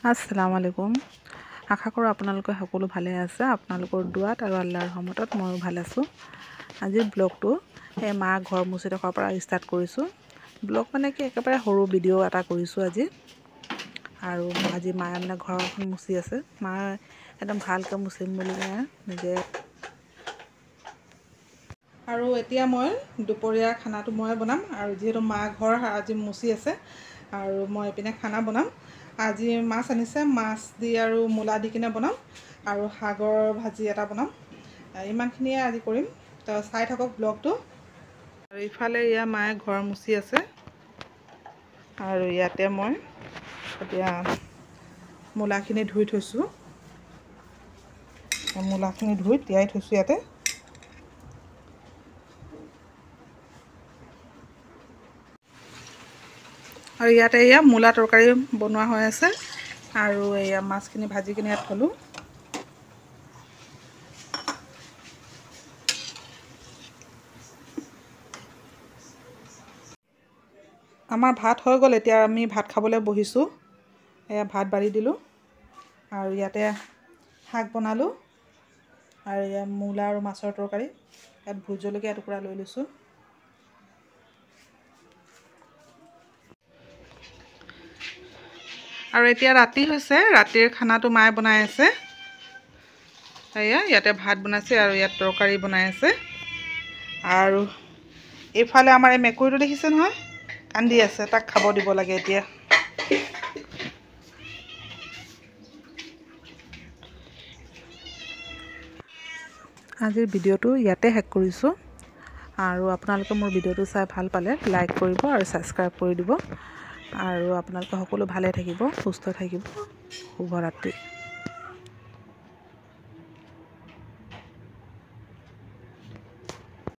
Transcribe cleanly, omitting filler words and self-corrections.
আসসালামু আলাইকুম। আশা কৰোঁ আপোনালোকে সকলো ভালে আছে। আপোনালোকৰ দুৱাত আৰু আল্লাহৰ ৰহমতত ময়ো ভাল আছোঁ। আজিৰ ব্লগটো সেই মা ঘৰ মুচি থকাৰ পৰা ষ্টাৰ্ট কৰিছোঁ। ব্লগ মানে কি একেবাৰে সৰু ভিডিঅ' এটা কৰিছোঁ আজি। আৰু আজি মায়ে মানে ঘৰখন মুচি আছে। মায়ে একদম ভালকৈ মুচিম বুলি নিজে। আৰু এতিয়া মই দুপৰীয়া খানাটো মই বনাম, আৰু যিহেতু মা ঘৰ আজি মুচি আছে আৰু মই এইপিনে খানা বনাম। আজি মাছ আনিছে, মাছ দি আৰু মূলা দি কিনে বনাম, আৰু শাকৰ ভাজি এটা বনাম। ইমানখিনিয়ে আজি কৰিম, তো চাই থাকক ব্লগটো। আৰু ইফালে এয়া মায়ে ঘৰ মুচি আছে, আৰু ইয়াতে মই এতিয়া মূলাখিনি ধুই থৈছোঁ। মূলাখিনি ধুই তিয়াই থৈছোঁ ইয়াতে। আৰু ইয়াতে এয়া মূলা তৰকাৰী বনোৱা হৈ আছে, আৰু এয়া মাছখিনি ভাজি কিনে ইয়াত থলোঁ। আমাৰ ভাত হৈ গ'ল, এতিয়া আমি ভাত খাবলৈ বহিছোঁ। এয়া ভাত বাঢ়ি দিলোঁ, আৰু ইয়াতে শাক বনালোঁ, আৰু এয়া মূলা আৰু মাছৰ তৰকাৰী। ইয়াত ভোট জলকীয়া এটুকুৰা লৈ লৈছোঁ। আৰু এতিয়া ৰাতি হৈছে, ৰাতিৰ খানাটো মায়ে বনাই আছে। এয়া ইয়াতে ভাত বনাইছে, আৰু ইয়াত তৰকাৰী বনাই আছে। আৰু এইফালে আমাৰ এই মেকুৰীটো দেখিছে নহয়, কান্দি আছে, তাক খাব দিব লাগে এতিয়া। আজিৰ ভিডিঅ'টো ইয়াতে শেষ কৰিছোঁ। আৰু আপোনালোকে মোৰ ভিডিঅ'টো চাই ভাল পালে লাইক কৰিব আৰু ছাবস্ক্ৰাইব কৰি দিব। আৰু আপোনালোকে সকলো ভালে থাকিব, সুস্থ থাকিব। শুভৰাত্ৰি।